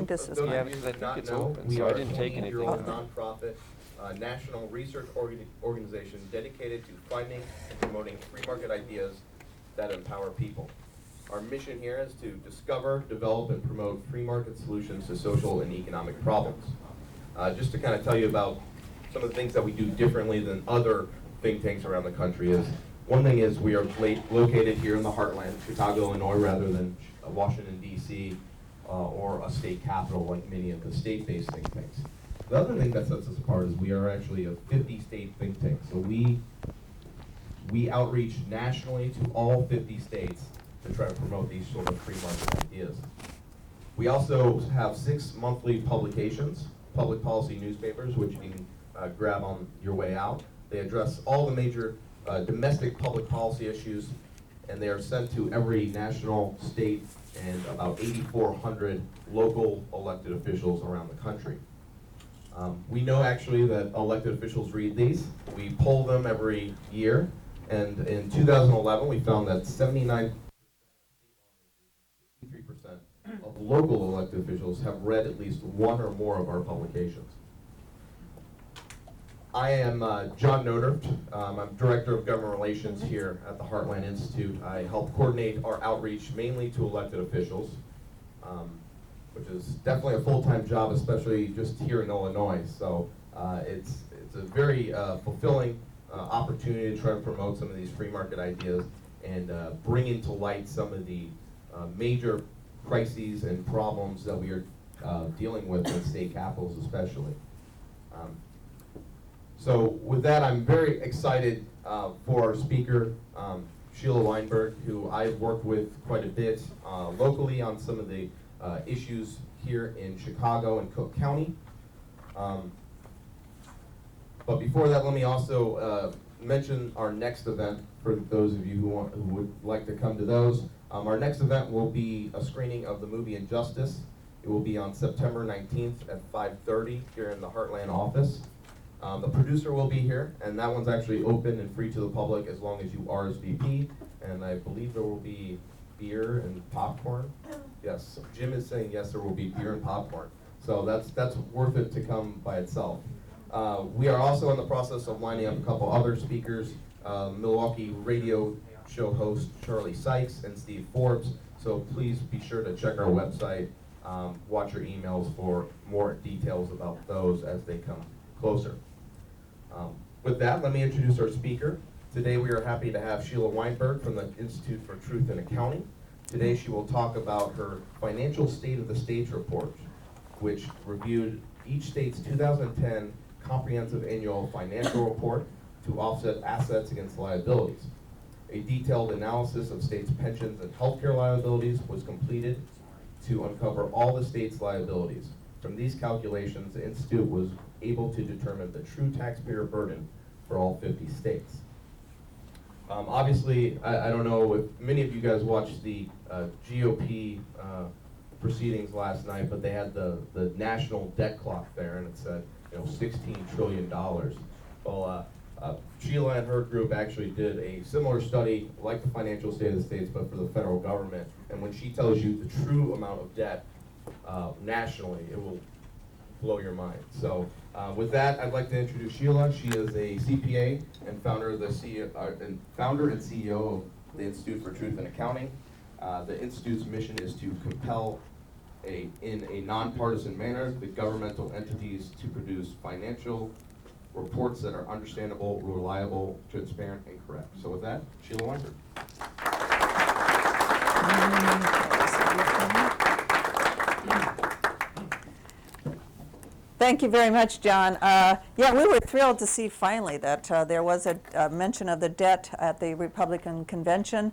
think this is Those mine. of you because I who think not it's know, open, we so I are didn't a take 28-year-old anything. nonprofit national research organization dedicated to finding and promoting free market ideas that empower people. Our mission here is to discover, develop, and promote free market solutions to social and economic problems. Just to kind of tell you about some of the things that we do differently than other think tanks around the country is, one thing is we are located here in the heartland, Chicago, Illinois, rather than Washington, D.C., or a state capital like many of the state-based think tanks. The other thing that sets us apart is we are actually a 50-state think tank. So we outreach nationally to all 50 states to try to promote these sort of free market ideas. We also have 6 monthly publications, public policy newspapers, which you can grab on your way out. They address all the major domestic public policy issues, and they are sent to every national, state, and about 8,400 local elected officials around the country. We know actually that elected officials read these. We poll them every year, and in 2011 we found that 79% of local elected officials have read at least one or more of our publications. I am John Nodert. I'm Director of Government Relations here at the Heartland Institute. I help coordinate our outreach mainly to elected officials, which is definitely a full-time job, especially just here in Illinois. So it's a very fulfilling opportunity to try to promote some of these free market ideas and bring into light some of the major crises and problems that we are dealing with in state capitals especially. So with that, I'm very excited for our speaker, Sheila Weinberg, who I've worked with quite a bit locally on some of the issues here in Chicago and Cook County. But before that, let me also mention our next event for those of you who would like to come to those. Our next event will be a screening of the movie Injustice. It will be on September 19th at 5:30 here in the Heartland office. The producer will be here, and that one's actually open and free to the public as long as you RSVP. And I believe there will be beer and popcorn. Yes, Jim is saying yes, there will be beer and popcorn. So that's worth it to come by itself. We are also in the process of lining up a couple other speakers, Milwaukee radio show host Charlie Sykes and Steve Forbes. So please be sure to check our website, watch your emails for more details about those as they come closer. With that, let me introduce our speaker. Today we are happy to have Sheila Weinberg from the Institute for Truth in Accounting. Today she will talk about her Financial State of the States report, which reviewed each state's 2010 comprehensive annual financial report to offset assets against liabilities. A detailed analysis of states' pensions and healthcare liabilities was completed to uncover all the state's liabilities. From these calculations, the Institute was able to determine the true taxpayer burden for all 50 states. Obviously, I don't know if many of you guys watched the GOP proceedings last night, but they had the national debt clock there, and it said, $16 trillion. Well, Sheila and her group actually did a similar study, like the Financial State of the States, but for the federal government. And when she tells you the true amount of debt nationally, it will blow your mind. So with that, I'd like to introduce Sheila. She is a CPA and founder and CEO of the Institute for Truth in Accounting. The Institute's mission is to compel in a nonpartisan manner the governmental entities to produce financial reports that are understandable, reliable, transparent, and correct. So with that, Sheila Weinberg. Thank you very much, John. Yeah, we were thrilled to see finally that there was a mention of the debt at the Republican convention.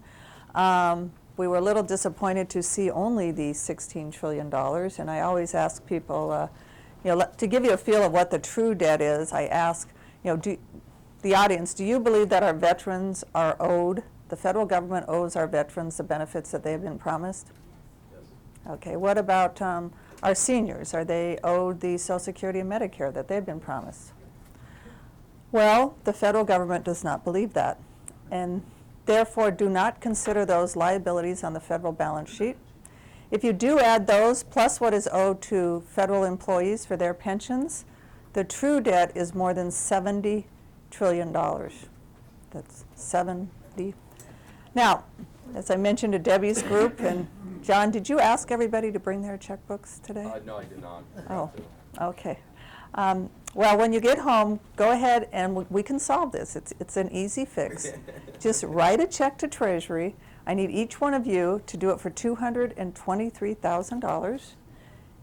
We were a little disappointed to see only the $16 trillion, and I always ask people, to give you a feel of what the true debt is, I ask, the audience, do you believe that our veterans are owed, the federal government owes our veterans the benefits that they've been promised? Yes. Okay, what about our seniors? Are they owed the Social Security and Medicare that they've been promised? Well, the federal government does not believe that, and therefore do not consider those liabilities on the federal balance sheet. If you do add those, plus what is owed to federal employees for their pensions, the true debt is more than $70 trillion. That's 70. Now, as I mentioned to Debbie's group, and John, did you ask everybody to bring their checkbooks today? No, I did not. Oh, okay. Well, when you get home, go ahead and we can solve this. It's an easy fix. Just write a check to Treasury. I need each one of you to do it for $223,000.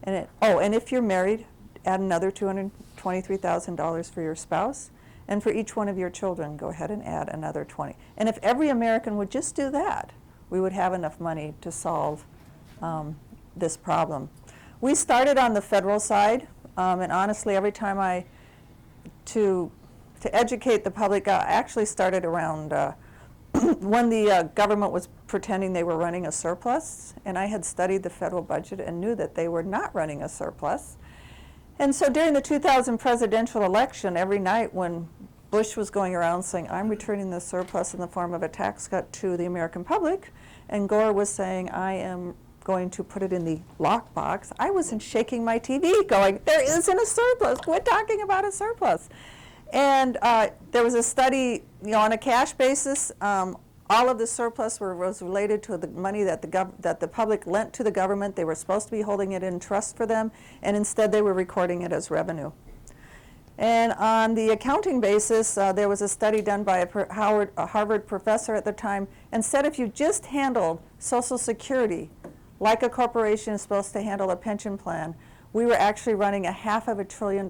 And if you're married, add another $223,000 for your spouse. And for each one of your children, go ahead and add another 20. And if every American would just do that, we would have enough money to solve this problem. We started on the federal side, and honestly, every time to educate the public, I actually started around when the government was pretending they were running a surplus, and I had studied the federal budget and knew that they were not running a surplus. And so during the 2000 presidential election, every night when Bush was going around saying, I'm returning the surplus in the form of a tax cut to the American public, and Gore was saying, I am going to put it in the lockbox, I wasn't shaking my TV going, there isn't a surplus, quit talking about a surplus. And there was a study, on a cash basis, all of the surplus was related to the money that the public lent to the government. They were supposed to be holding it in trust for them, and instead they were recording it as revenue. And on the accounting basis, there was a study done by a Harvard professor at the time, and said if you just handled Social Security like a corporation is supposed to handle a pension plan, we were actually running a $500 billion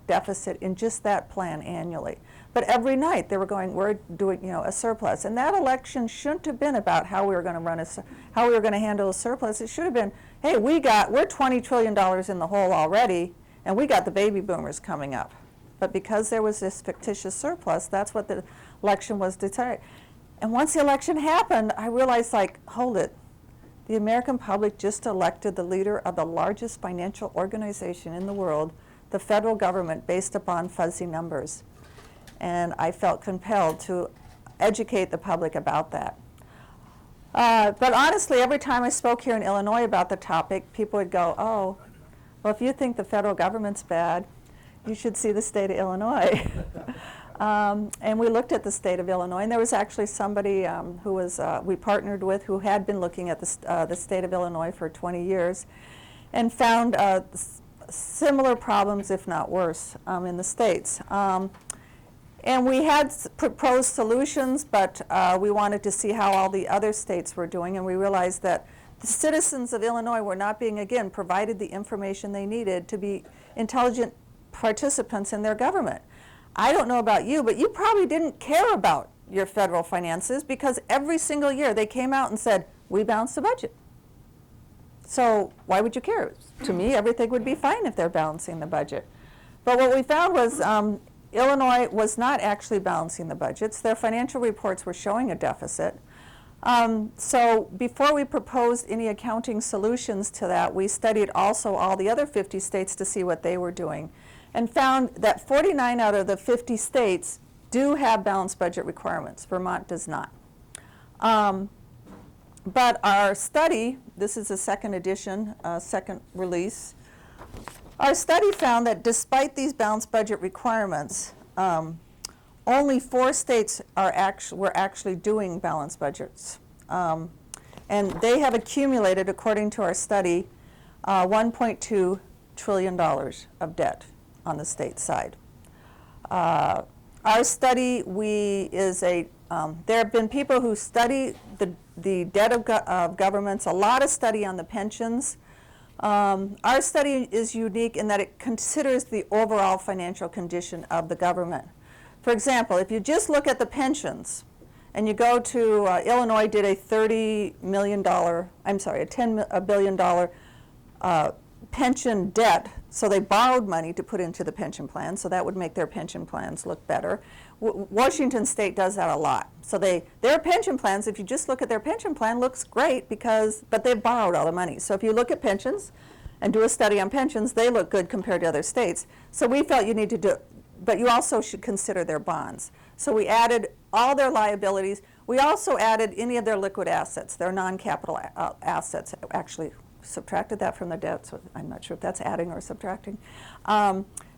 deficit in just that plan annually. But every night they were going, we're doing, a surplus. And that election shouldn't have been about how we were going to how we were going to handle a surplus. It should have been, hey, we're $20 trillion in the hole already, and we got the baby boomers coming up. But because there was this fictitious surplus, that's what the election was decided. And once the election happened, I realized, hold it. The American public just elected the leader of the largest financial organization in the world, the federal government, based upon fuzzy numbers. And I felt compelled to educate the public about that. But honestly, every time I spoke here in Illinois about the topic, people would go, oh, well, if you think the federal government's bad, you should see the state of Illinois. And we looked at the state of Illinois, and there was actually somebody who was we partnered with who had been looking at the state of Illinois for 20 years and found similar problems, if not worse, in the states. And we had proposed solutions, but we wanted to see how all the other states were doing, and we realized that the citizens of Illinois were not being, again, provided the information they needed to be intelligent participants in their government. I don't know about you, but you probably didn't care about your federal finances because every single year they came out and said, we balanced the budget. So why would you care? To me, everything would be fine if they're balancing the budget. But what we found was Illinois was not actually balancing the budgets. Their financial reports were showing a deficit. So before we proposed any accounting solutions to that, we studied also all the other 50 states to see what they were doing, and found that 49 out of the 50 states do have balanced budget requirements. Vermont does not. But our study, this is a second edition, second release, our study found that despite these balanced budget requirements, only 4 states were actually doing balanced budgets. And they have accumulated, according to our study, $1.2 trillion of debt on the state side. Our study, there have been people who study the debt of governments, a lot of study on the pensions. Our study is unique in that it considers the overall financial condition of the government. For example, if you just look at the pensions, and you go to, Illinois did a $10 billion pension debt, so they borrowed money to put into the pension plan, so that would make their pension plans look better. Washington State does that a lot. So their pension plans, if you just look at their pension plan, looks great but they've borrowed all the money. So if you look at pensions and do a study on pensions, they look good compared to other states. So we felt you need to do, but you also should consider their bonds. So we added all their liabilities. We also added any of their liquid assets, their non-capital assets, actually subtracted that from the debt, so I'm not sure if that's adding or subtracting.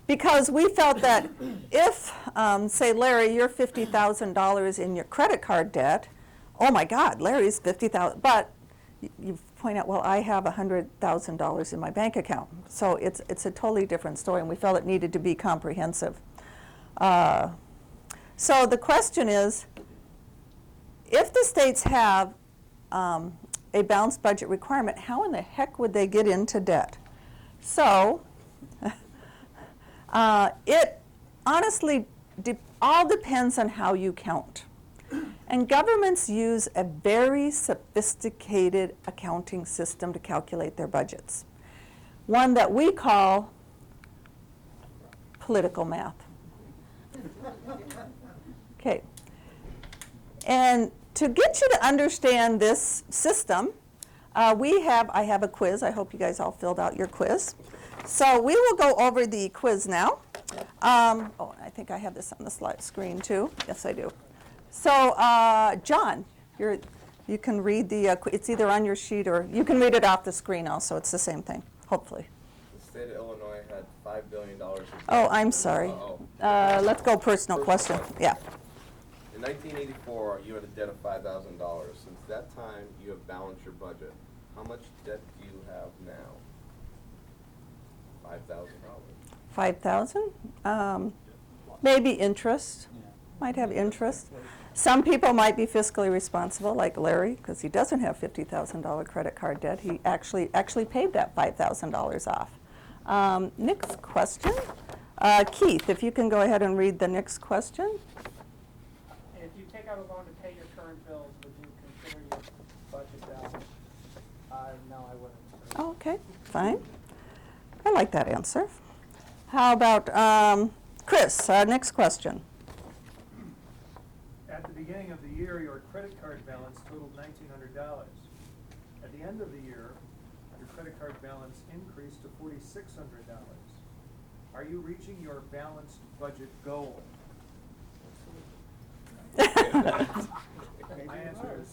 Because we felt that if, say, Larry, you're $50,000 in your credit card debt, oh my God, Larry's $50,000, but you point out, well, I have $100,000 in my bank account. So it's a totally different story, and we felt it needed to be comprehensive. So the question is, if the states have a balanced budget requirement, how in the heck would they get into debt? So it honestly all depends on how you count. And governments use a very sophisticated accounting system to calculate their budgets, one that we call political math. Okay. And to get you to understand this system, I have a quiz. I hope you guys all filled out your quiz. So we will go over the quiz now. Oh, I think I have this on the slide screen too. Yes, I do. So, John, you can read it's either on your sheet or you can read it off the screen also. It's the same thing, hopefully. The state of Illinois had $5 billion. Oh, I'm sorry. Let's go personal question. Yeah. In 1984, you had a debt of $5,000. Since that time, you have balanced your budget. How much debt do you have now? $5,000. 5,000? Maybe interest. Might have interest. Some people might be fiscally responsible, like Larry, because he doesn't have $50,000 credit card debt. He actually paid that $5,000 off. Next question. Keith, if you can go ahead and read the next question. If you take out a loan to pay your current bills, would you consider your budget balance? No, I wouldn't. Oh, okay, fine. I like that answer. How about Chris? Next question. At the beginning of the year, your credit card balance totaled $1,900. At the end of the year, your credit card balance increased to $4,600. Are you reaching your balanced budget goal? My answer is,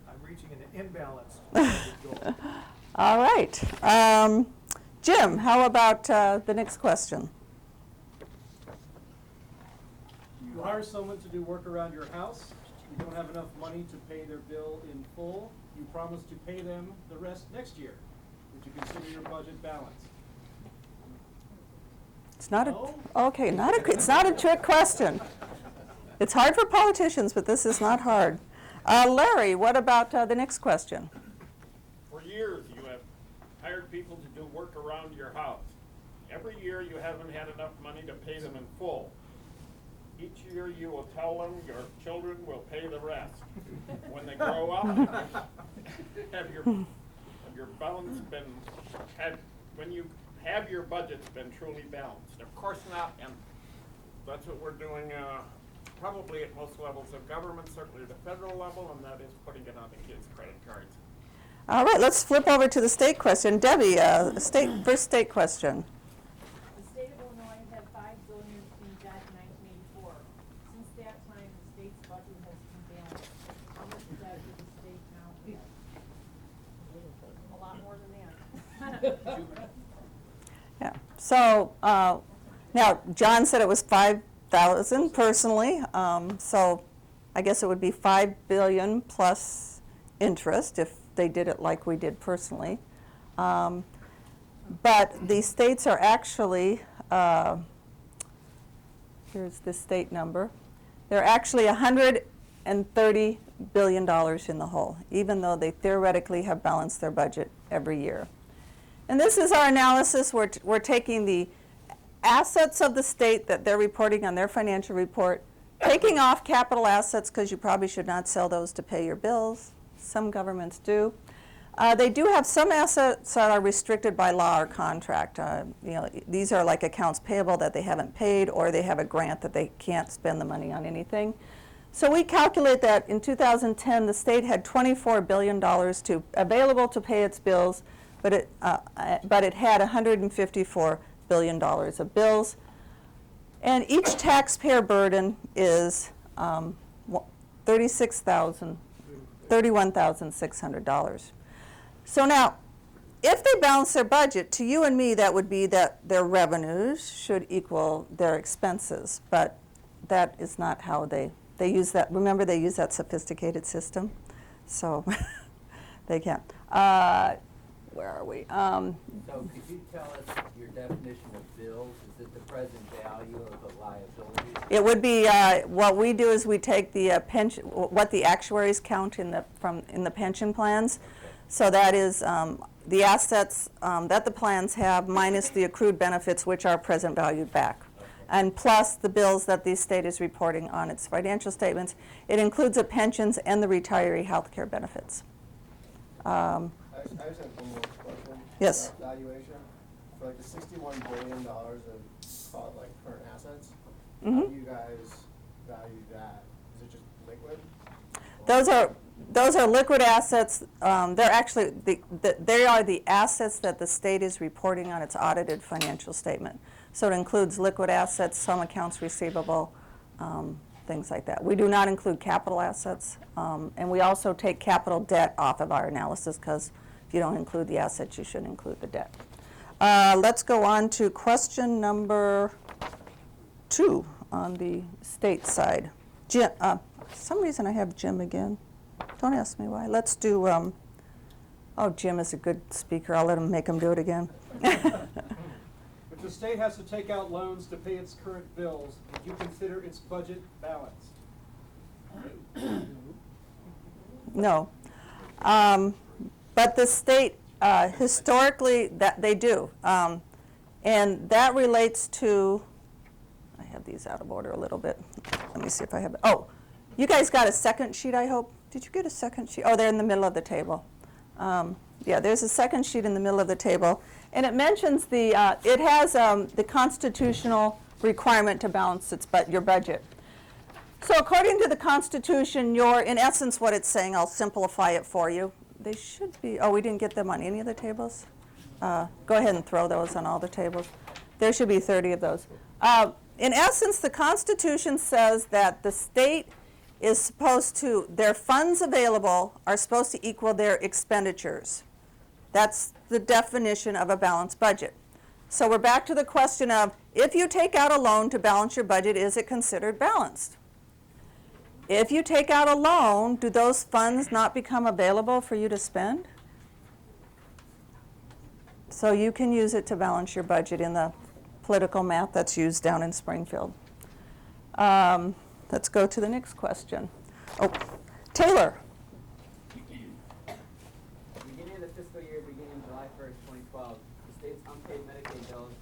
I'm reaching an imbalanced budget goal. All right. Jim, how about the next question? You hire someone to do work around your house. You don't have enough money to pay their bill in full. You promise to pay them the rest next year. Would you consider your budget balanced? It's not No? it's not a trick question. It's hard for politicians, but this is not hard. Larry, what about the next question? For years, you have hired people to do work around your house. Every year, you haven't had enough money to pay them in full. Each year, you will tell them your children will pay the rest. When they grow up, have your balance been when you have your budgets been truly balanced? Of course not, and that's what we're doing probably at most levels of government, certainly the federal level, and that is putting it on the kids' credit cards. All right, let's flip over to the state question. Debbie, first state question. The state of Illinois had $5 billion in debt in 1984. Since that time, the state's budget has been balanced. How much debt does the state now have? A lot more than that. Yeah. So now John said it was 5,000 personally. So I guess it would be $5 billion plus interest if they did it like we did personally. But the states are actually, here's the state number, they're actually $130 billion in the hole, even though they theoretically have balanced their budget every year. And this is our analysis. We're taking the assets of the state that they're reporting on their financial report, taking off capital assets because you probably should not sell those to pay your bills. Some governments do. They do have some assets that are restricted by law or contract. These are like accounts payable that they haven't paid, or they have a grant that they can't spend the money on anything. So we calculate that in 2010, the state had $24 billion available to pay its bills, but it had $154 billion of bills. And each taxpayer burden is $31,600. So now, if they balance their budget, to you and me, that would be that their revenues should equal their expenses. But that is not how they use that. Remember, they use that sophisticated system. So they can't. Where are we? So could you tell us your definition of bills? Is it the present value of the liability? It would be, what we do is we take the pension, what the actuaries count in the pension plans. So that is the assets that the plans have minus the accrued benefits, which are present valued back. And plus the bills that the state is reporting on its financial statements. It includes the pensions and the retiree health care benefits. I just have one more question. Yes. Valuation, for like the $61 billion of call it like current assets, how Mhm. do you guys value that? Is it just liquid? Those are liquid assets. They're actually, they are the assets that the state is reporting on its audited financial statement. So it includes liquid assets, some accounts receivable, things like that. We do not include capital assets, and we also take capital debt off of our analysis because if you don't include the assets, you should include the debt. Let's go on to question number 2 on the state side. Jim, for some reason I have Jim again. Don't ask me why. Let's do, oh, Jim is a good speaker. I'll let him make him do it again. If the state has to take out loans to pay its current bills, would you consider its budget balanced? No. But the state, historically, that they do. And that relates to, I have these out of order a little bit. Let me see if I have, oh, you guys got a second sheet, I hope? Did you get a second sheet? Oh, they're in the middle of the table. Yeah, there's a second sheet in the middle of the table. And it mentions the, it has the constitutional requirement to balance your budget. So according to the Constitution, in essence what it's saying, I'll simplify it for you. They should be, oh, we didn't get them on any of the tables? Go ahead and throw those on all the tables. There should be 30 of those. In essence, the Constitution says that the state is supposed to, their funds available are supposed to equal their expenditures. That's the definition of a balanced budget. So we're back to the question of, if you take out a loan to balance your budget, is it considered balanced? If you take out a loan, do those funds not become available for you to spend? So you can use it to balance your budget in the political math that's used down in Springfield. Let's go to the next question. Oh, Taylor. Beginning of the fiscal year, beginning July 1st, 2012, the state's unpaid Medicaid bills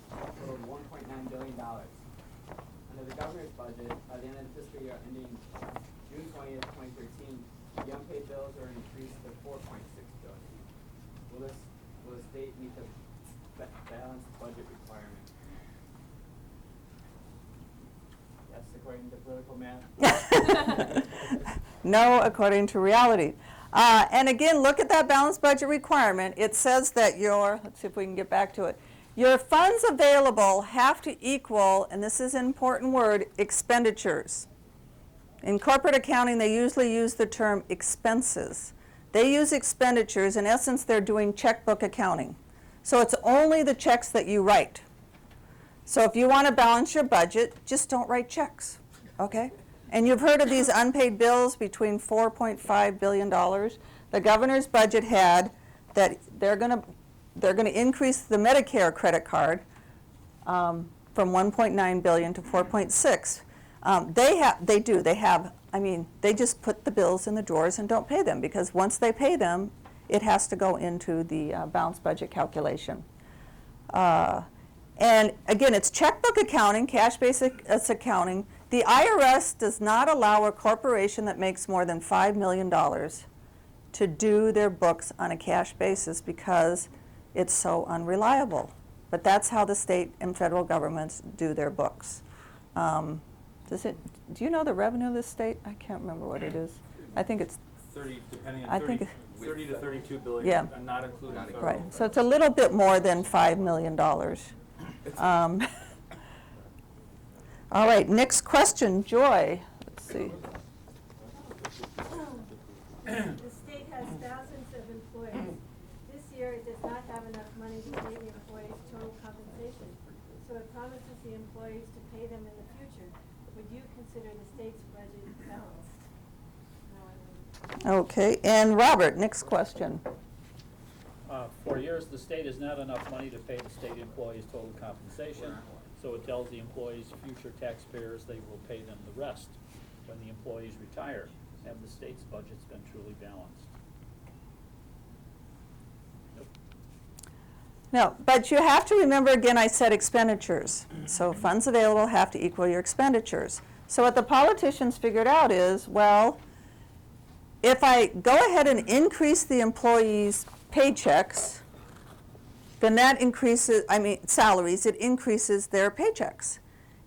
totaled $1.9 billion. Under the governor's budget, by the end of the fiscal year ending June 20th, 2013, the unpaid bills are increased to $4.6 billion. Will the state meet the balanced budget requirement? Yes, according to political math. No, according to reality. And again, look at that balanced budget requirement. It says that let's see if we can get back to it. Your funds available have to equal, and this is an important word, expenditures. In corporate accounting, they usually use the term expenses. They use expenditures. In essence, they're doing checkbook accounting. So it's only the checks that you write. So if you want to balance your budget, just don't write checks, okay? And you've heard of these unpaid bills between $4.5 billion. The governor's budget had that they're going to increase the Medicare credit card from 1.9 billion to 4.6. They just put the bills in the drawers and don't pay them, because once they pay them, it has to go into the balanced budget calculation. And again, it's checkbook accounting, cash basis accounting. The IRS does not allow a corporation that makes more than $5 million to do their books on a cash basis because it's so unreliable. But that's how the state and federal governments do their books. Do you know the revenue of the state? I can't remember what it is. I think it's 30, depending I on think 30 to 32 billion, Yeah. and not including federal. right. So it's a little bit more than $5 million. All right, next question, Joy. Let's see. The state has thousands of employees. This year, it does not have enough employees' total compensation. So it promises the employees to pay them in the future. Would you consider the state's budget balanced? No, I wouldn't. Okay, and Robert, next question. For years, the state has not enough money to pay the state employees' total compensation, so it tells the employees, future taxpayers, they will pay them the rest when the employees retire. Have the state's budget's been truly balanced? Nope. No, but you have to remember, again, I said expenditures. So funds available have to equal your expenditures. So what the politicians figured out is, well, if I go ahead and increase the employees' paychecks, then that increases, salaries, it increases their paychecks.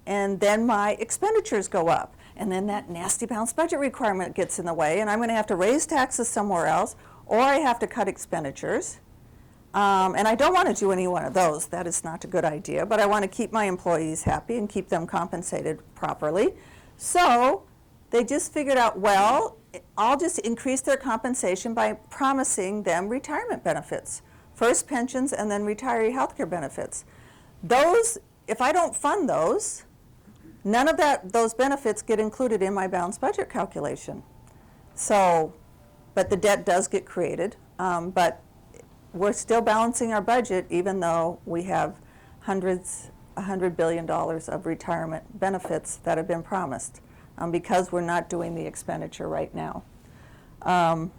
And then my expenditures go up. And then that nasty balanced budget requirement gets in the way, and I'm going to have to raise taxes somewhere else, or I have to cut expenditures. And I don't want to do any one of those. That is not a good idea, but I want to keep my employees happy and keep them compensated properly. So they just figured out, well, I'll just increase their compensation by promising them retirement benefits. First pensions and then retiree health care benefits. Those, if I don't fund those, none of those benefits get included in my balanced budget calculation. So, but the debt does get created, but we're still balancing our budget even though we have $100 billion of retirement benefits that have been promised, because we're not doing the expenditure right now. More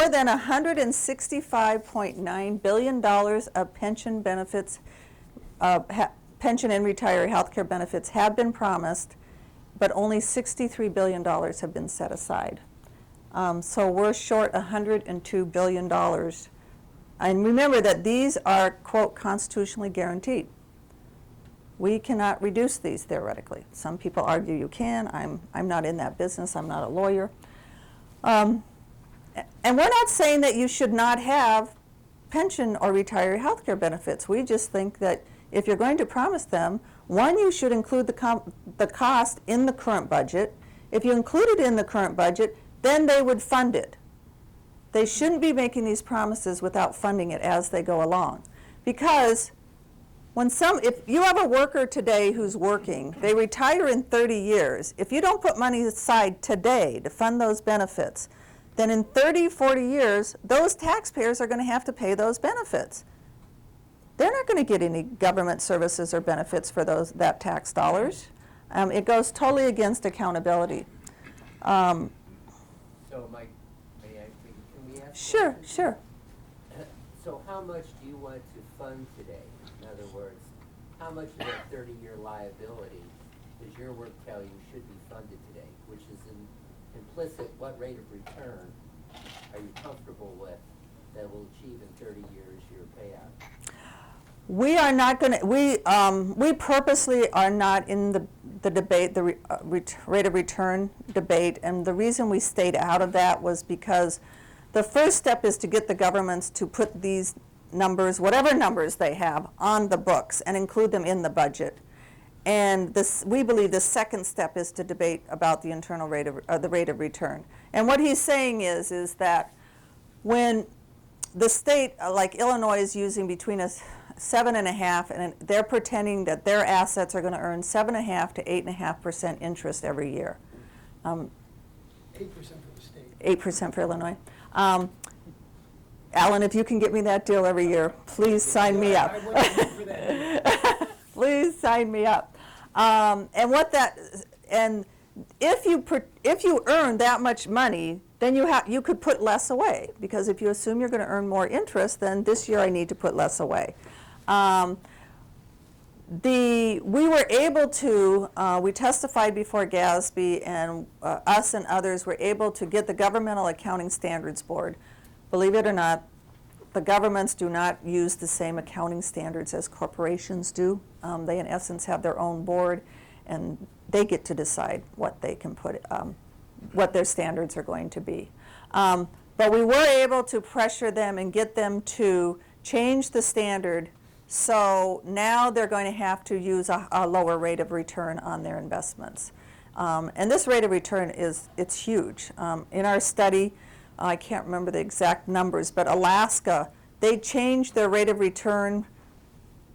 than $165.9 billion of pension benefits, pension and retiree health care benefits have been promised, but only $63 billion have been set aside. So we're short $102 billion. And remember that these are, quote, constitutionally guaranteed. We cannot reduce these theoretically. Some people argue you can. I'm not in that business. I'm not a lawyer. And we're not saying that you should not have pension or retiree health care benefits. We just think that if you're going to promise them, one, you should include the cost in the current budget. If you include it in the current budget, then they would fund it. They shouldn't be making these promises without funding it as they go along. Because if you have a worker today who's working, they retire in 30 years. If you don't put money aside today to fund those benefits, then in 30, 40 years, those taxpayers are going to have to pay those benefits. They're not going to get any government services or benefits for that tax dollars. It goes totally against accountability. So, Mike, can we ask? Sure, sure. So how much do you want to fund today? In other words, how much of that 30-year liability does your work tell you should be funded today, which is implicit what rate of return are you comfortable with that will achieve in 30 years your payout? We are not going to, we purposely are not in the debate, the rate of return debate, and the reason we stayed out of that was because the first step is to get the governments to put these numbers, whatever numbers they have, on the books and include them in the budget. And we believe the second step is to debate about the internal rate of, the rate of return. And what he's saying is that when the state, like Illinois, is using between a 7.5%, and they're pretending that their assets are going to earn 7.5% to 8.5% interest every year. 8% for the state. 8% for Illinois. Alan, if you can get me that deal every year, please sign me up. I wouldn't vote for that. Please sign me up. And if you earn that much money, then you could put less away, because if you assume you're going to earn more interest, then this year I need to put less away. We were able to, we testified before GASB, and us and others were able to get the Governmental Accounting Standards Board. Believe it or not, the governments do not use the same accounting standards as corporations do. They, in essence, have their own board, and they get to decide what they can put, what their standards are going to be. But we were able to pressure them and get them to change the standard, so now they're going to have to use a lower rate of return on their investments. And this rate of return it's huge. In our study, I can't remember the exact numbers, but Alaska, they changed their rate of return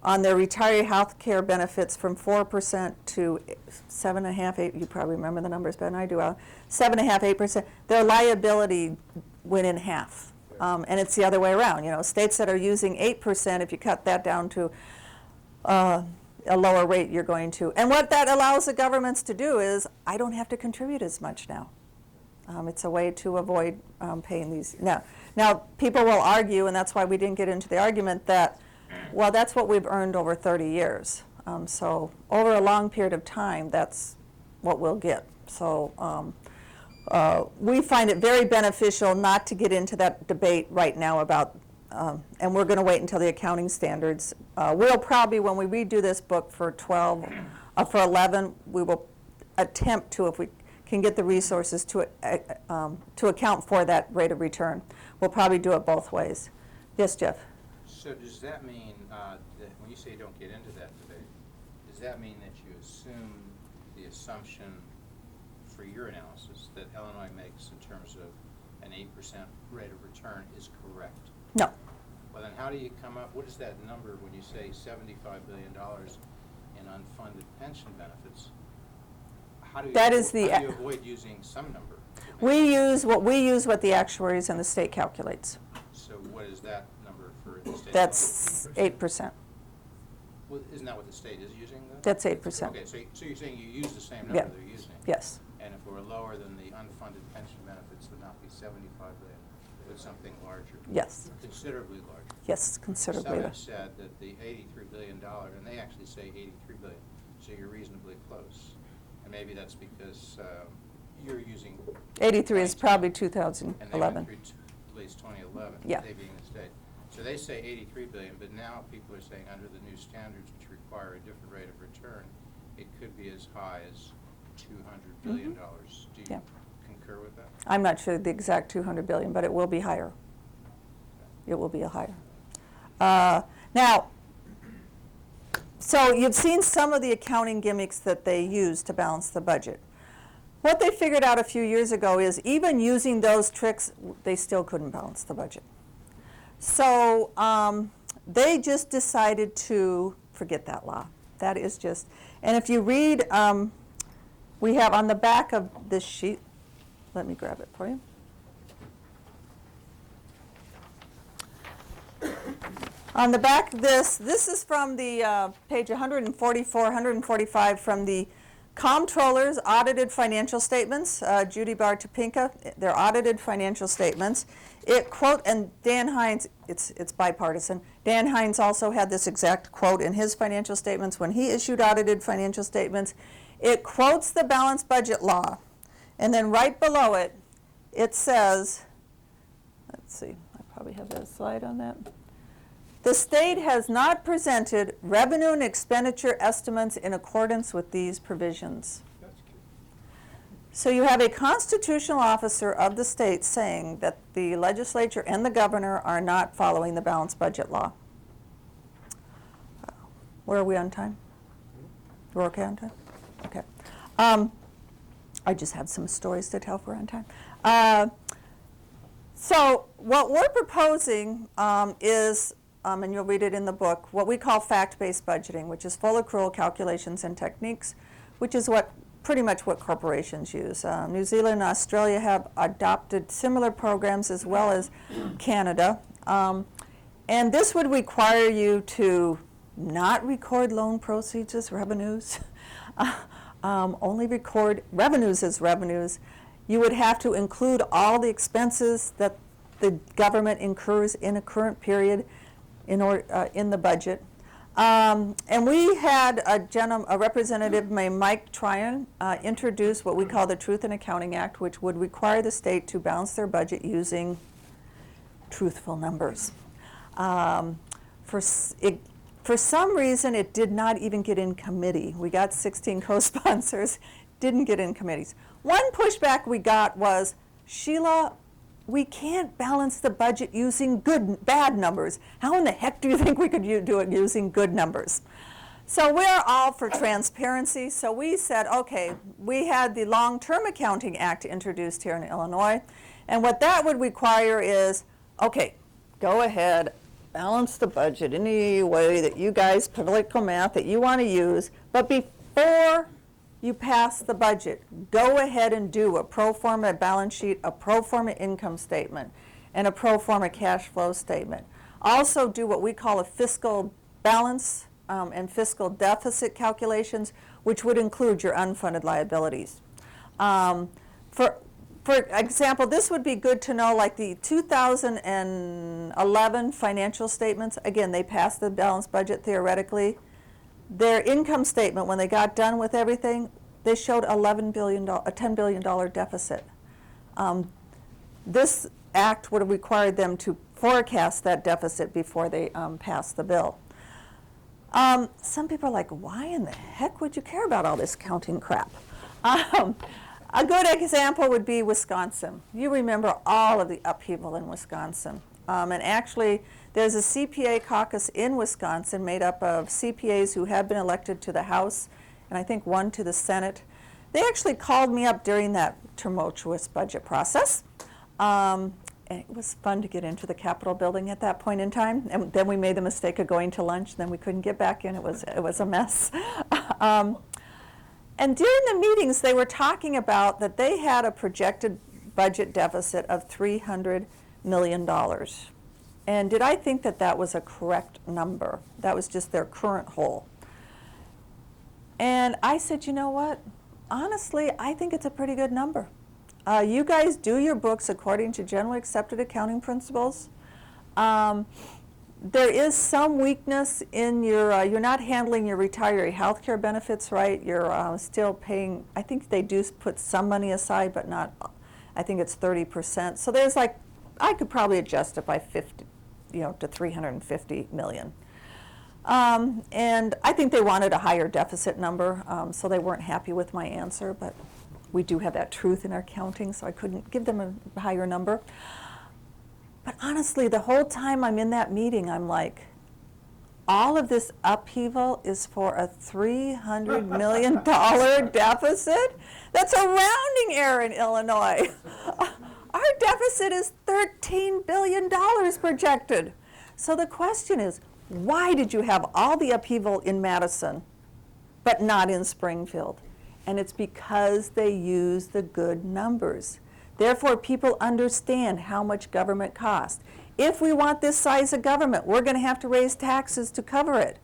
on their retiree health care benefits from 4% to 7.5%, 8%, you probably remember the numbers better than I do, 7.5%, 8%. Their liability went in half. And it's the other way around. You know, states that are using 8%, if you cut that down to a lower rate, you're going to. And what that allows the governments to do is, I don't have to contribute as much now. It's a way to avoid paying these. Now, people will argue, and that's why we didn't get into the argument that, well, that's what we've earned over 30 years. So over a long period of time, that's what we'll get. So we find it very beneficial not to get into that debate right now about, and we're going to wait until the accounting standards. We'll probably, when we redo this book for 11, we will attempt to, if we can get the resources to account for that rate of return. We'll probably do it both ways. Yes, Jeff? So does that mean, that when you say don't get into that debate, does that mean that you assume the assumption for your analysis that Illinois makes in terms of an 8% rate of return is correct? No. Well, then how do you come up, what is that number when you say $75 billion in unfunded pension benefits? How do you, that is the, how do you avoid using some number? We use what the actuaries and the state calculates. So what is that number for the state? That's 8%. Well, isn't that what the state is using, though? That's 8%. Okay, so you're saying you use the same number Yeah. they're using? Yes. And if we're lower, then the unfunded pension benefits would not be 75 billion, but something larger? Yes. Considerably larger? Yes, considerably. Some have said that the $83 billion, and they actually say 83 billion, so you're reasonably close. And maybe that's because you're using 83 is probably and they 2011. went through at least 2011, Yeah. they being the state. So they say 83 billion, but now people are saying under the new standards, which require a different rate of return, it could be as high as $200 billion. Do you Yeah. concur with that? I'm not sure the exact 200 billion, but it will be higher. It will be a higher. Now, so you've seen some of the accounting gimmicks that they use to balance the budget. What they figured out a few years ago is even using those tricks, they still couldn't balance the budget. So they just decided to forget that law. That is just, and if you read, we have on the back of this sheet, let me grab it for you. On the back of this is from the page 144, 145 from the Comptroller's audited financial statements, Judy Bar Topinka, their audited financial statements. It quote, and Dan Hines, it's bipartisan. Dan Hines also had this exact quote in his financial statements when he issued audited financial statements. It quotes the balanced budget law. And then right below it, it says, let's see, I probably have that slide on that. The state has not presented revenue and expenditure estimates in accordance with these provisions. So you have a constitutional officer of the state saying that the legislature and the governor are not following the balanced budget law. Where are we on time? We're okay on time? Okay. I just have some stories to tell if we're on time. So what we're proposing is, and you'll read it in the book, what we call fact-based budgeting, which is full accrual calculations and techniques, which is pretty much what corporations use. New Zealand and Australia have adopted similar programs as well as Canada. And this would require you to not record loan proceeds as revenues, only record revenues as revenues. You would have to include all the expenses that the government incurs in a current period in the budget. And we had a representative named Mike Tryon introduce what we call the Truth in Accounting Act, which would require the state to balance their budget using truthful numbers. For some reason, it did not even get in committee. We got 16 co-sponsors, didn't get in committees. One pushback we got was, Sheila, we can't balance the budget using bad numbers. How in the heck do you think we could do it using good numbers? So we're all for transparency, so we said, okay, we had the Long-Term Accounting Act introduced here in Illinois, and what that would require is, okay, go ahead, balance the budget any way that you guys, political math that you want to use, but before you pass the budget, go ahead and do a pro forma balance sheet, a pro forma income statement, and a pro forma cash flow statement. Also do what we call a fiscal balance and fiscal deficit calculations, which would include your unfunded liabilities. For example, this would be good to know, like the 2011 financial statements. Again, they passed the balanced budget theoretically. Their income statement, when they got done with everything, they showed a $10 billion deficit. This act would have required them to forecast that deficit before they passed the bill. Some people are like, why in the heck would you care about all this counting crap? A good example would be Wisconsin. You remember all of the upheaval in Wisconsin. And actually, there's a CPA caucus in Wisconsin made up of CPAs who have been elected to the House, and I think one to the Senate. They actually called me up during that tumultuous budget process. And it was fun to get into the Capitol building at that point in time. And then we made the mistake of going to lunch, and then we couldn't get back in. It was a mess. And during the meetings, they were talking about that they had a projected budget deficit of $300 million. And did I think that that was a correct number? That was just their current hole. And I said, you know what? Honestly, I think it's a pretty good number. You guys do your books according to generally accepted accounting principles. There is some weakness in your, you're not handling your retiree health care benefits right. You're still paying, I think they do put some money aside, but not, I think it's 30%. So there's like, I could probably adjust it by 50, to 350 million. And I think they wanted a higher deficit number, so they weren't happy with my answer, but we do have that truth in our counting, so I couldn't give them a higher number. But honestly, the whole time I'm in that meeting, I'm like, all of this upheaval is for a $300 million deficit? That's a rounding error in Illinois. Our deficit is $13 billion projected. So the question is, why did you have all the upheaval in Madison, but not in Springfield? And it's because they use the good numbers. Therefore, people understand how much government costs. If we want this size of government, we're going to have to raise taxes to cover it.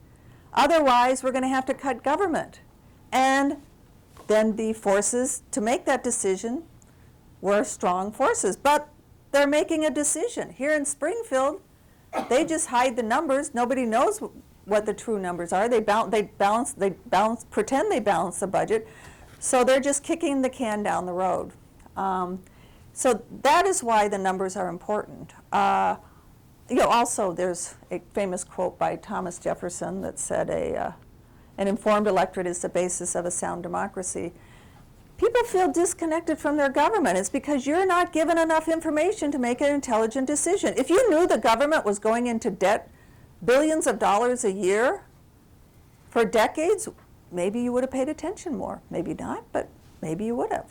Otherwise, we're going to have to cut government. And then the forces to make that decision were strong forces. But they're making a decision. Here in Springfield, they just hide the numbers. Nobody knows what the true numbers are. They pretend they balance the budget. So they're just kicking the can down the road. So that is why the numbers are important. Also, there's a famous quote by Thomas Jefferson that said, an informed electorate is the basis of a sound democracy. People feel disconnected from their government. It's because you're not given enough information to make an intelligent decision. If you knew the government was going into debt billions of dollars a year for decades, maybe you would have paid attention more. Maybe not, but maybe you would have.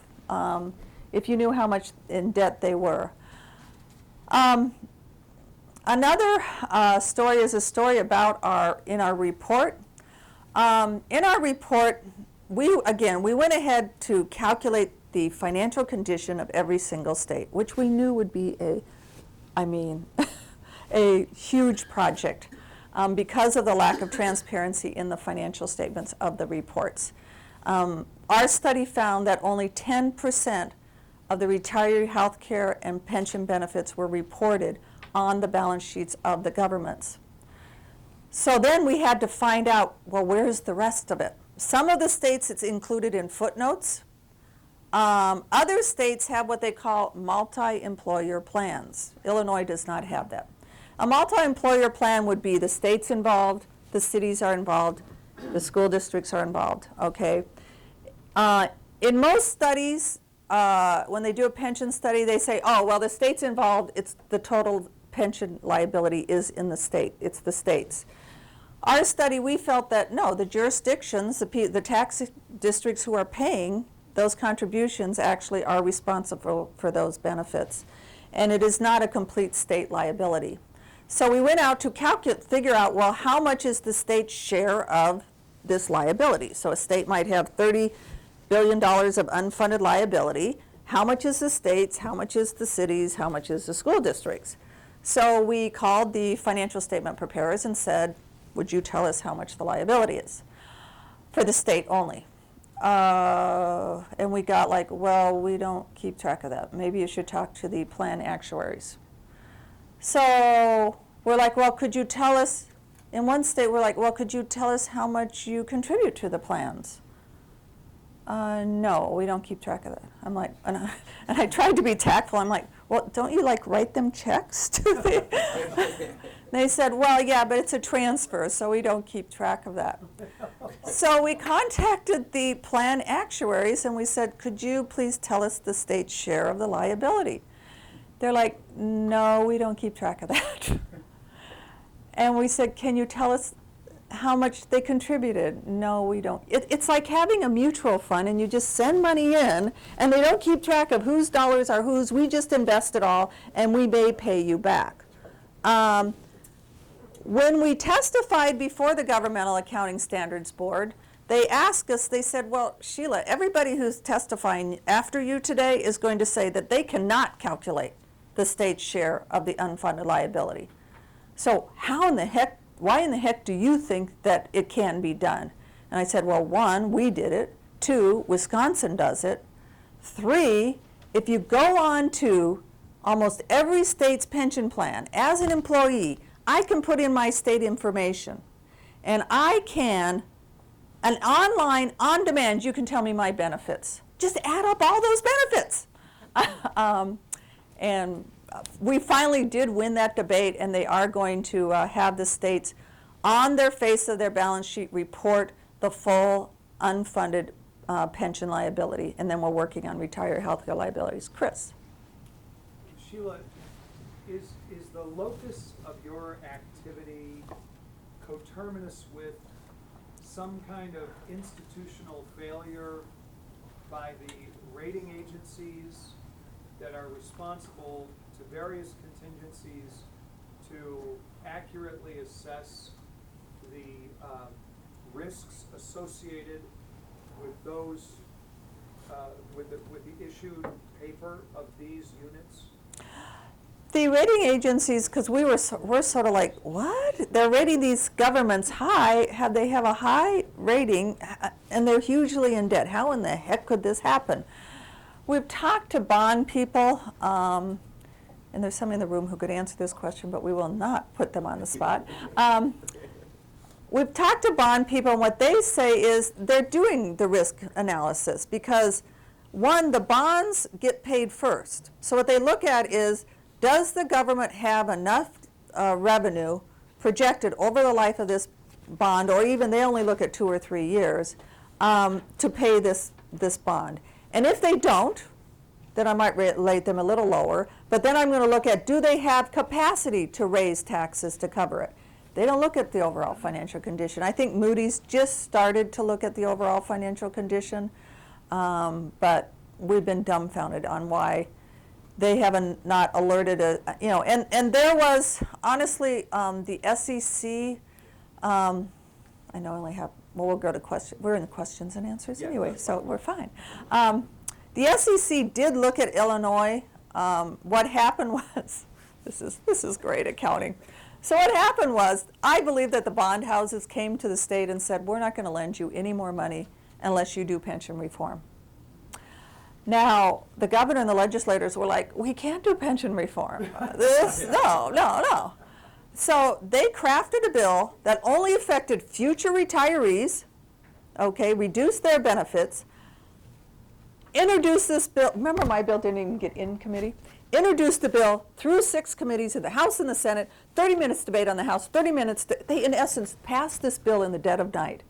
If you knew how much in debt they were. Another story is a story about in our report. In our report, we went ahead to calculate the financial condition of every single state, which we knew would be a huge project because of the lack of transparency in the financial statements of the reports. Our study found that only 10% of the retiree health care and pension benefits were reported on the balance sheets of the governments. So then we had to find out, well, where's the rest of it? Some of the states it's included in footnotes. Other states have what they call multi-employer plans. Illinois does not have that. A multi-employer plan would be the states involved, the cities are involved, the school districts are involved, okay? In most studies, when they do a pension study, they say, oh, well, the state's involved, it's the total pension liability is in the state, it's the states. our study, we felt that, no, the jurisdictions, the tax districts who are paying those contributions actually are responsible for those benefits. And it is not a complete state liability. So we went out to figure out, well, how much is the state's share of this liability? So a state might have $30 billion of unfunded liability. How much is the state's? How much is the cities? How much is the school districts? So we called the financial statement preparers and said, would you tell us how much the liability is for the state only? And we got like, well, we don't keep track of that. Maybe you should talk to the plan actuaries. So we're like, well, could you tell us, in one state we're like, well, could you tell us how much you contribute to the plans? No, we don't keep track of that. I'm like, and I tried to be tactful. I'm like, well, don't you like write them checks to the? They said, well, yeah, but it's a transfer, so we don't keep track of that. So we contacted the plan actuaries and we said, could you please tell us the state's share of the liability? They're like, no, we don't keep track of that. And we said, can you tell us how much they contributed? No, we don't. It's like having a mutual fund and you just send money in and they don't keep track of whose dollars are whose. We just invest it all and we may pay you back. When we testified before the Governmental Accounting Standards Board, they asked us, they said, well, Sheila, everybody who's testifying after you today is going to say that they cannot calculate the state's share of the unfunded liability. So how in the heck, why in the heck do you think that it can be done? And I said, well, 1, we did it. 2, Wisconsin does it. 3, if you go on to almost every state's pension plan, as an employee, I can put in my state information. And I can, an online, on demand, you can tell me my benefits. Just add up all those benefits. And we finally did win that debate, and they are going to have the states on their face of their balance sheet report the full unfunded pension liability, and then we're working on retiree health care liabilities. Chris. Sheila, is the locus of your activity coterminous with some kind of institutional failure by the rating agencies that are responsible to various contingencies to accurately assess the risks associated with those with the issued paper of these units? The rating agencies, because we're sort of like, what? They're rating these governments high. They have a high rating, and they're hugely in debt. How in the heck could this happen? We've talked to bond people, and there's somebody in the room who could answer this question, but we will not put them on the spot. We've talked to bond people, and what they say is they're doing the risk analysis because, 1, the bonds get paid first. So what they look at is, does the government have enough revenue projected over the life of this bond, or even they only look at 2 or 3 years, to pay this bond? And if they don't, then I might rate them a little lower. But then I'm going to look at, do they have capacity to raise taxes to cover it? They don't look at the overall financial condition. I think Moody's just started to look at the overall financial condition, but we've been dumbfounded on why they haven't not alerted and there was honestly the SEC. I know I only have. Well, we'll go to questions. We're in the questions and answers anyway, so we're fine. The SEC did look at Illinois. What happened was, this is great accounting. So what happened was, I believe that the bond houses came to the state and said, we're not going to lend you any more money unless you do pension reform. Now, the governor and the legislators were like, we can't do pension reform. No. So they crafted a bill that only affected future retirees, reduced their benefits, introduced this bill. Remember, my bill didn't even get in committee. Introduced the bill through 6 committees in the House and the Senate, 30 minutes debate on the House, 30 minutes. They, in essence, passed this bill in the dead of night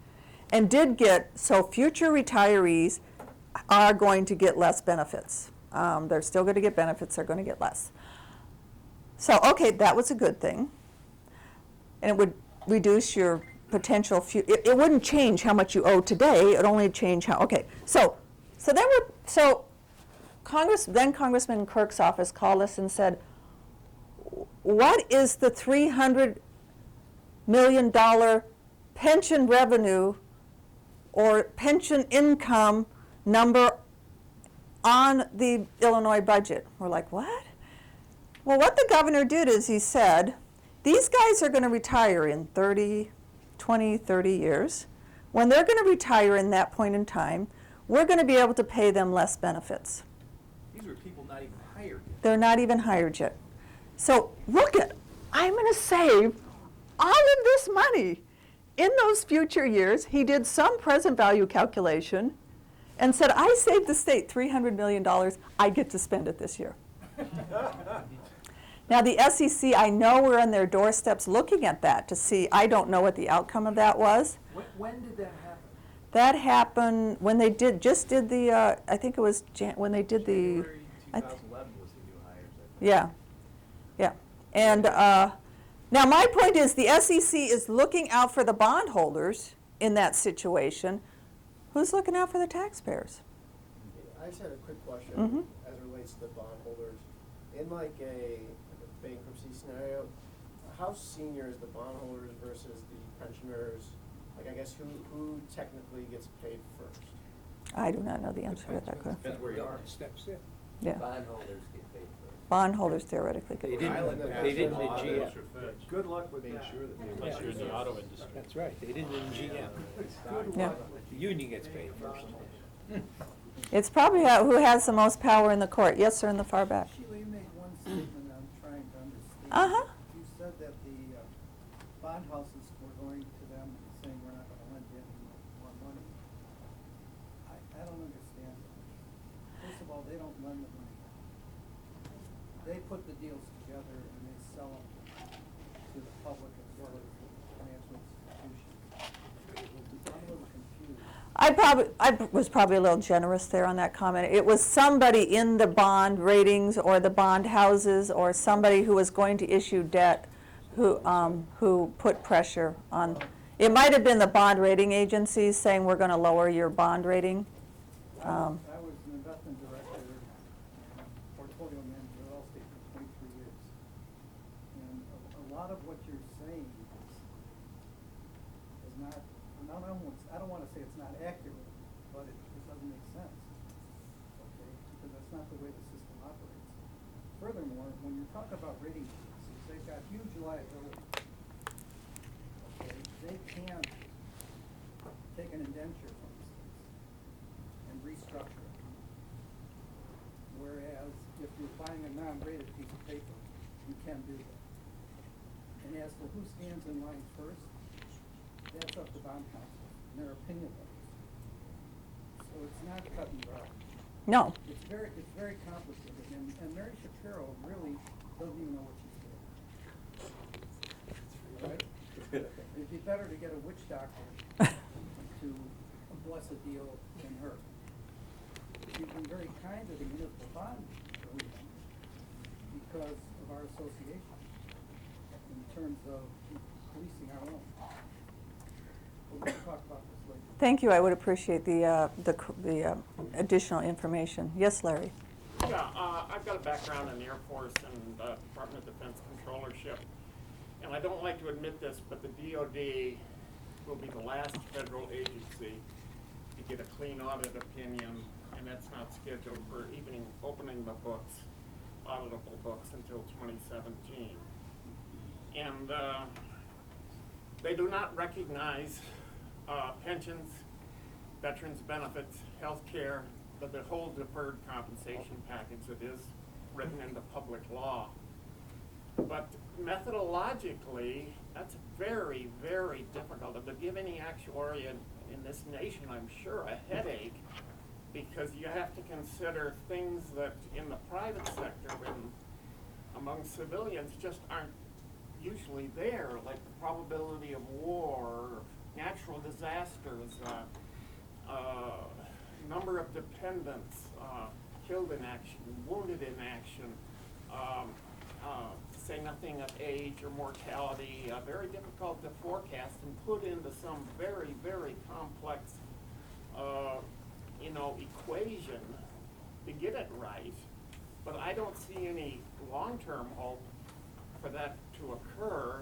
and did so future retirees are going to get less benefits. They're still going to get benefits. They're going to get less. So, that was a good thing. And it would reduce your potential it wouldn't change how much you owe today, it only change how, okay. So Congressman Kirk's office called us and said, what is the $300 million pension revenue or pension income number on the Illinois budget? We're like, what? Well, what the governor did is he said, these guys are going to retire in 30 years. When they're going to retire in that point in time, we're going to be able to pay them less benefits. These are people not even hired yet. They're not even hired yet. So look at, I'm going to save all of this money in those future years. He did some present value calculation and said, I saved the state $300 million. I get to spend it this year. Now the SEC, I know we're on their doorsteps looking at that to see, I don't know what the outcome of that was. When did that happen? That happened when they just did the, I think it was when they did the. January 2011 was the new hires, I think. Yeah, yeah. And now my point is the SEC is looking out for the bondholders in that situation. Who's looking out for the taxpayers? I just had a quick question Mhm. as it relates to the bondholders. In like a bankruptcy scenario, how senior is the bondholders versus the pensioners? Like, I guess who technically gets paid first? I do not know the answer to that question. Depends where you are. Steps in. Yeah, Bondholders get paid first. bondholders theoretically They could. didn't in GM. Good luck with that. Unless you're in the auto industry. That's right, they didn't in GM. Yeah. The union gets paid first. It's probably who has the most power in the court. Yes, sir, in the far back. Sheila, you made one statement I'm trying to understand. Uh-huh. You said that the bond houses were going to them and saying we're not gonna lend you any more money. I don't understand that. First of all, they don't lend the money. They put the deals together and they sell them to the public as well as the financial institutions. I'm a little confused. I was probably a little generous there on that comment. It was somebody in the bond ratings or the bond houses or somebody who was going to issue debt who put pressure on. It might have been the bond rating agencies saying we're going to lower your bond rating. I was an investment director and portfolio manager at Allstate for 23 years. And a lot of what you're saying is not, I don't want to say it's not accurate, but it doesn't make sense. Okay, because that's not the way the system operates. Furthermore, when you talk about rating agencies, they've got huge liability. Okay, they can't take an indenture, for instance, and restructure it. Whereas if you're buying a non-rated piece of paper, you can do that. And as to who stands in line first, that's up to bond counsel and their opinion letters. So it's not cut and dry. No. It's very complicated, and Mary Shapiro really doesn't even know what she's doing. Right? It'd be better to get a witch doctor to bless a deal than her. She's been very kind to the municipal bond arena because of our association in terms of policing our own. But we can talk about this later. Thank you. I would appreciate the additional information. Yes, Larry. Yeah, I've got a background in the Air Force and Department of Defense controllership. And I don't like to admit this, but the DOD will be the last federal agency to get a clean audit opinion, and that's not scheduled for even opening the books, auditable books, until 2017. And they do not recognize pensions, veterans benefits, health care, the whole deferred compensation package that is written into public law. But methodologically, that's very, very difficult. It would give any actuary in this nation, I'm sure, a headache, because you have to consider things that in the private sector and among civilians just aren't usually there, like the probability of war, natural disasters, number of dependents, killed in action, wounded in action, say anything of age or mortality, very difficult to forecast and put into some very, very complex, equation to get it right. But I don't see any long-term hope for that to occur,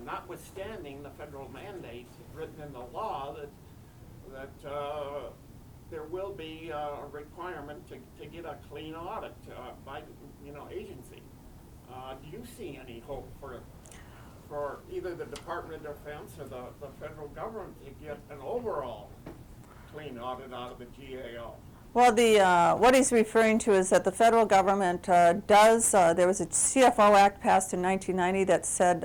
notwithstanding the federal mandate written in the law that there will be a requirement to get a clean audit by agency. Do you see any hope for either the Department of Defense or the federal government to get an overall clean audit out of the GAO? Well, what he's referring to is that the federal government does, there was a CFO Act passed in 1990 that said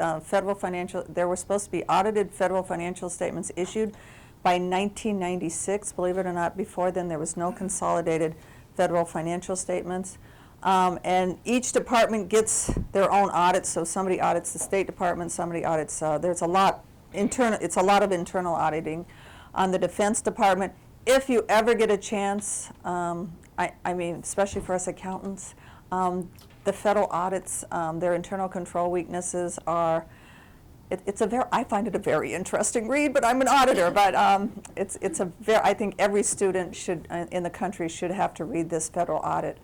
there were supposed to be audited federal financial statements issued by 1996. Believe it or not, before then there was no consolidated federal financial statements. And each department gets their own audits, so somebody audits the State Department, somebody audits, it's a lot of internal auditing on the Defense Department. If you ever get a chance, I mean, especially for us accountants, the federal audits, their internal control weaknesses are, I find it a very interesting read, but I'm an auditor, but I think every student in the country should have to read this federal audit.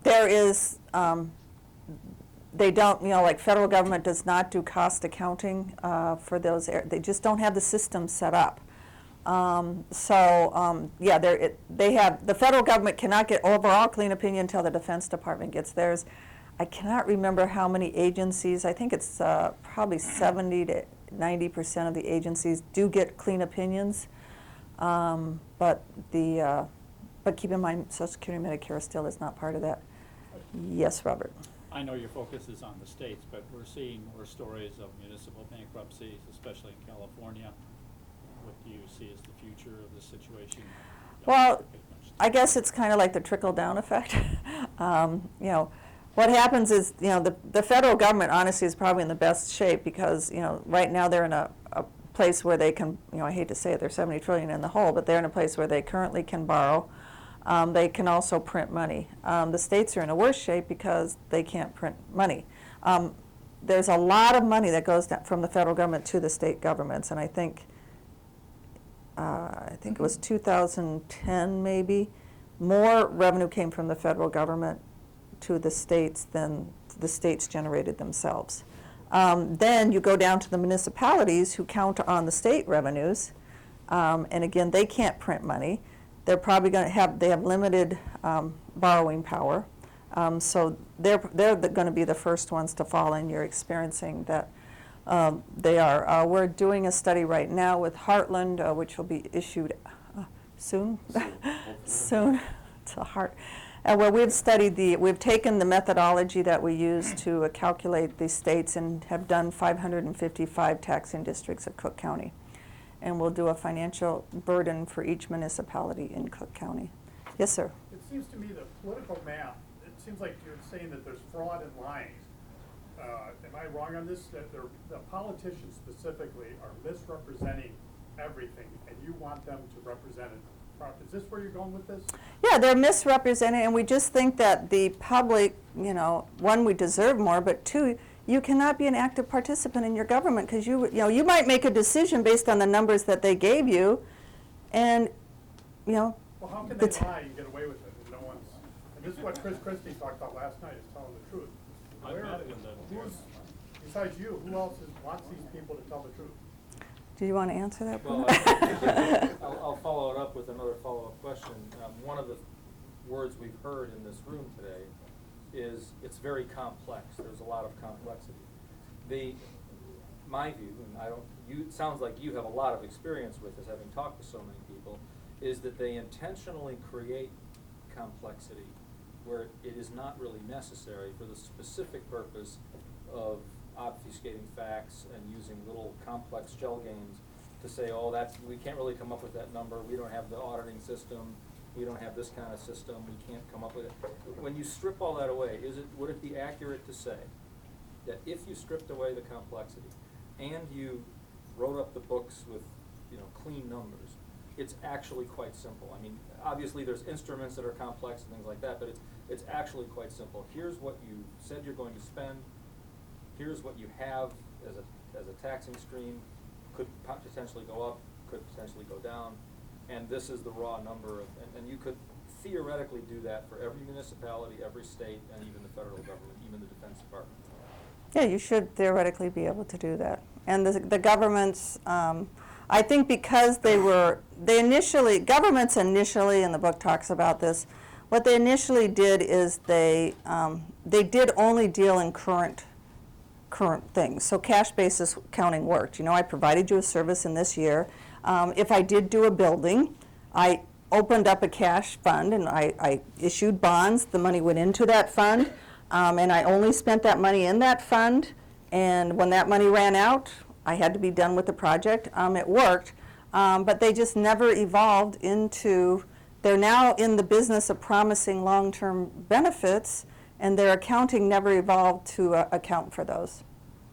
There is, they don't, like federal government does not do cost accounting for those, they just don't have the system set up. The federal government cannot get overall clean opinion until the Defense Department gets theirs. I cannot remember how many agencies, I think it's probably 70 to 90% of the agencies do get clean opinions. But keep in mind, Social Security and Medicare still is not part of that. Yes, Robert. I know your focus is on the states, but we're seeing more stories of municipal bankruptcies, especially in California. What do you see as the future of this situation? Well, I guess it's kind of like the trickle-down effect. What happens is, the federal government honestly is probably in the best shape because, right now they're in a place where they can, I hate to say it, they're 70 trillion in the hole, but they're in a place where they currently can borrow. They can also print money. The states are in a worse shape because they can't print money. There's a lot of money that goes down from the federal government to the state governments, and I think it was 2010 maybe, more revenue came from the federal government to the states than the states generated themselves. Then you go down to the municipalities who count on the state revenues, and again, they can't print money. They're probably going to they have limited borrowing power, so they're going to be the first ones to fall, and you're experiencing that they are. We're doing a study right now with Heartland, which will be issued soon. Soon. It's a heart. Where we've taken the methodology that we use to calculate the states and have done 555 taxing districts of Cook County. And we'll do a financial burden for each municipality in Cook County. Yes, sir. It seems to me the political math, it seems like you're saying that there's fraud and lying. Am I wrong on this? That the politicians specifically are misrepresenting everything, and you want them to represent it. Is this where you're going with this? Yeah, they're misrepresented, and we just think that the public, one, we deserve more, but two, you cannot be an active participant in your government because you might make a decision based on the numbers that they gave you, and Well, how can they lie and get away with it? And this is what Chris Christie talked about last night, is telling the truth. Besides you, who else wants these people to tell the truth? Do you want to answer that? Well, I'll follow it up with another follow-up question. One of the words we've heard in this room today is it's very complex. There's a lot of complexity. My view, and it sounds like you have a lot of experience with this, having talked to so many people, is that they intentionally create complexity where it is not really necessary for the specific purpose of obfuscating facts and using little complex shell games to say, we can't really come up with that number, we don't have the auditing system, we don't have this kind of system, we can't come up with it. When you strip all that away, would it be accurate to say that if you stripped away the complexity and you wrote up the books with clean numbers, it's actually quite simple? I mean, obviously there's instruments that are complex and things like that, but It's actually quite simple. Here's what you said you're going to spend, here's what you have as a taxing stream, could potentially go up, could potentially go down, and this is the raw number of, and you could theoretically do that for every municipality, every state, and even the federal government, even the Defense Department. Yeah, you should theoretically be able to do that. And the governments, I think because governments initially, and the book talks about this, what they initially did is they did only deal in current things. So cash basis accounting worked. You know, I provided you a service in this year. If I did do a building, I opened up a cash fund and I issued bonds. The money went into that fund, and I only spent that money in that fund. And when that money ran out, I had to be done with the project. It worked, but they just never evolved into, they're now in the business of promising long-term benefits, and their accounting never evolved to account for those.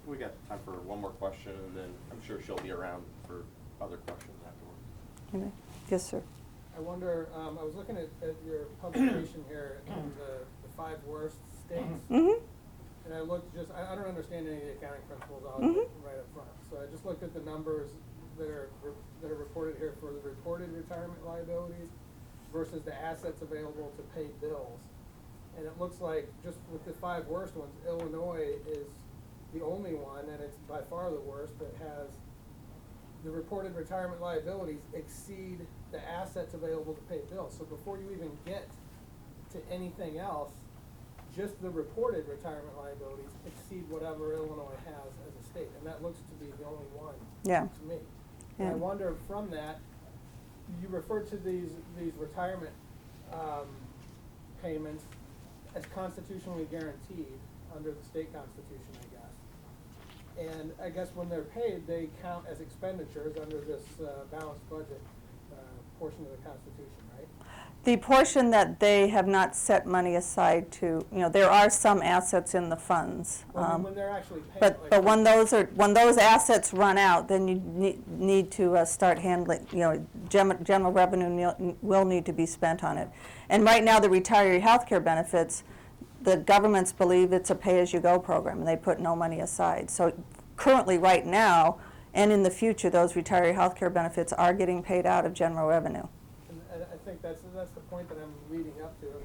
We got time for one more question, and then I'm sure she'll be around for other questions afterwards. Yes, sir. I wonder, I was looking at your publication here on the 5 worst states. Mm-hmm. And I looked I don't understand any of the accounting principles right up front. So I just looked at the numbers that are reported here for the reported retirement liabilities versus the assets available to pay bills. And it looks like just with the 5 worst ones, Illinois is the only one, and it's by far the worst, that has the reported retirement liabilities exceed the assets available to pay bills. So before you even get to anything else, just the reported retirement liabilities exceed whatever Illinois has as a state, and that looks to be the only one to me. And I wonder from that, you refer to these retirement payments as constitutionally guaranteed under the state constitution, I guess. And I guess when they're paid, they count as expenditures under this balanced budget portion of the Constitution, right? The portion that they have not set money aside to, you know, there are some assets in the funds. Well, when they're actually paid. But when those assets run out, then you need to start handling, you know, general revenue will need to be spent on it. And right now, the retiree health care benefits, the governments believe it's a pay-as-you-go program, and they put no money aside. So currently, right now, and in the future, those retiree health care benefits are getting paid out of general revenue. And I think that's the point that I'm leading up to in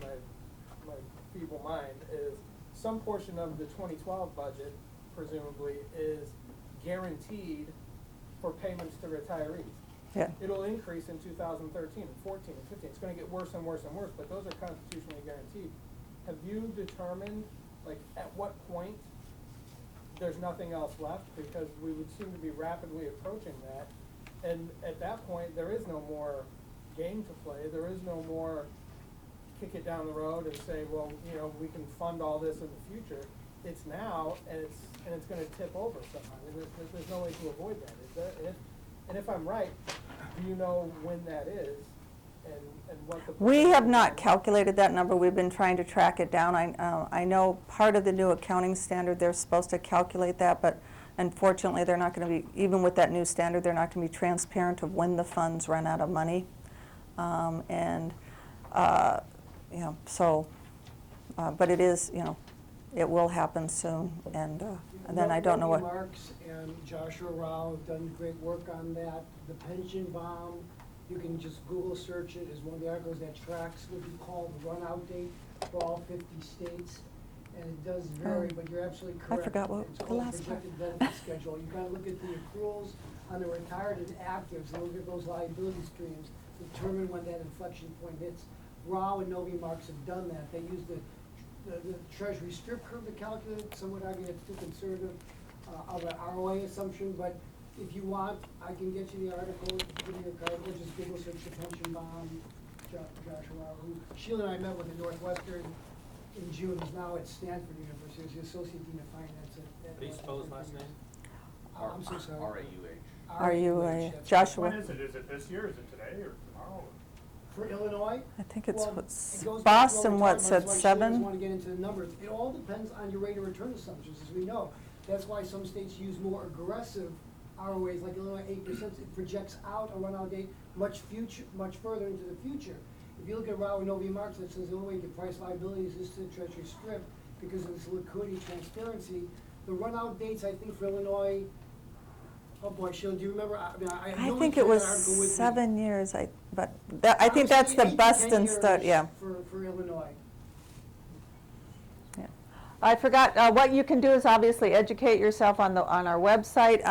my feeble mind, is some portion of the 2012 budget, presumably, is guaranteed for payments to retirees. Yeah. It'll increase in 2013 and 14 and 15. It's going to get worse and worse and worse, but those are constitutionally guaranteed. Have you determined, like, at what point there's nothing else left? Because we would seem to be rapidly approaching that. And at that point, there is no more game to play. There is no more kick it down the road and say, well, you know, we can fund all this in the future. It's now, and it's going to tip over somehow. And there's no way to avoid that, is there? And if I'm right, do you know when that is? And what the We have not calculated that number. We've been trying to track it down. I know part of the new accounting standard, they're supposed to calculate that, but unfortunately, they're not going to be, even with that new standard, they're not going to be transparent of when the funds run out of money. You know, so, but it is, you know, it will happen soon, and then I don't know what. Marks and Joshua Rao have done great work on that. The pension bomb, you can just Google search it, is one of the articles that tracks what we call the run-out date for all 50 states. And it does vary, but you're absolutely correct. I forgot what it's the called last part. projected benefit schedule. You gotta look at the accruals on the retired and actives, and look at those liability streams, determine when that inflection point hits. Rao and Novi Marks have done that. They use the Treasury strip curve to calculate it. Some would argue it's too conservative of an ROA assumption, but if you want, I can get you the article, give you your card, we'll just Google search the pension bomb, Joshua Rao, who Sheila and I met with at Northwestern in June, is now at Stanford University, as the Associate Dean of Finance at How do you spell his last name? I'm so sorry. R-A-U-H. R-U-A, That's Joshua. When is it? Is it this year? Is it today or tomorrow? For Illinois? I think it's Well, what's it goes back to what Boston, we what's talked at about. That's why Sheila 7? doesn't want to get into the numbers. It all depends on your rate of return assumptions, as we know. That's why some states use more aggressive ROAs, like Illinois 8%. It projects out a run-out date much further into the future. If you look at Row and OV Marks, that says the only way you can price liabilities is to the Treasury Strip because of this liquidity transparency. The run-out dates, I think, for Illinois, oh boy, Sheila, do you remember? I mean, I I know think you it had was an article with me. 7 years, but I think would that's say the 8 to bust 10 and start, years yeah. For Illinois. Yeah. I forgot, what you can do is obviously educate yourself on our website.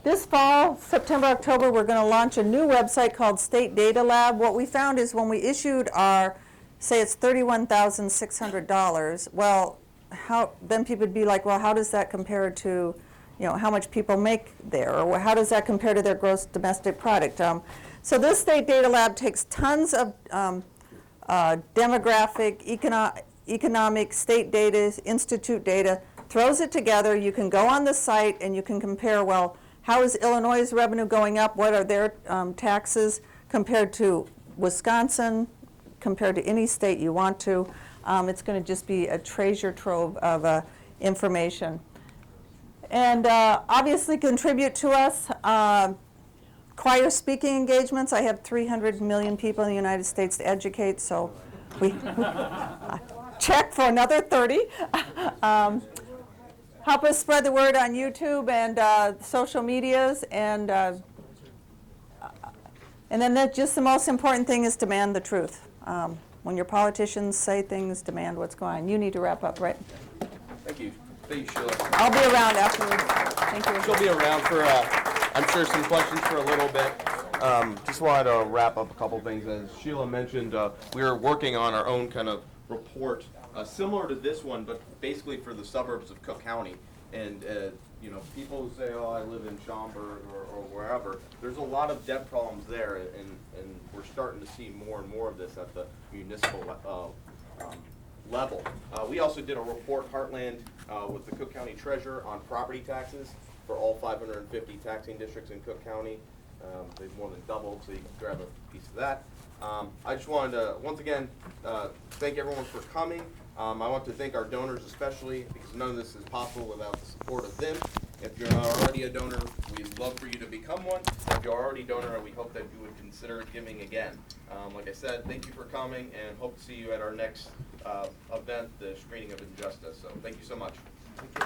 This fall, September, October, we're going to launch a new website called State Data Lab. What we found is when we issued our, say it's $31,600, well, then people would be like, well, how does that compare to, how much people make there, or how does that compare to their gross domestic product? So this State Data Lab takes tons of demographic, economic, state data, institute data, throws it together. You can go on the site and you can compare, well, how is Illinois' revenue going up? What are their taxes compared to Wisconsin, compared to any state you want to? It's going to just be a treasure trove of information. And obviously contribute to us. Choir speaking engagements. I have 300 million people in the United States to educate, so we check for another 30. Help us spread the word on YouTube and social medias, and then just the most important thing is demand the truth. When your politicians say things, demand what's going on. You need to wrap up, right? Thank you. Thank you, Sheila. I'll be around afterwards. Thank you. She'll be around for, I'm sure, some questions for a little bit. Just wanted to wrap up a couple things. As Sheila mentioned, we are working on our own kind of report, similar to this one, but basically for the suburbs of Cook County. And people who say, "Oh, I live in Schaumburg or wherever," there's a lot of debt problems there, and we're starting to see more and more of this at the municipal level. We also did a report, Heartland, with the Cook County Treasurer on property taxes for all 550 taxing districts in Cook County. They've more than doubled, so you can grab a piece of that. I just wanted to, once again, thank everyone for coming. I want to thank our donors especially, because none of this is possible without the support of them. If you're not already a donor, we'd love for you to become one. If you're already a donor, we hope that you would consider giving again. Like I said, thank you for coming, and hope to see you at our next event, the screening of Injustice. So thank you so much.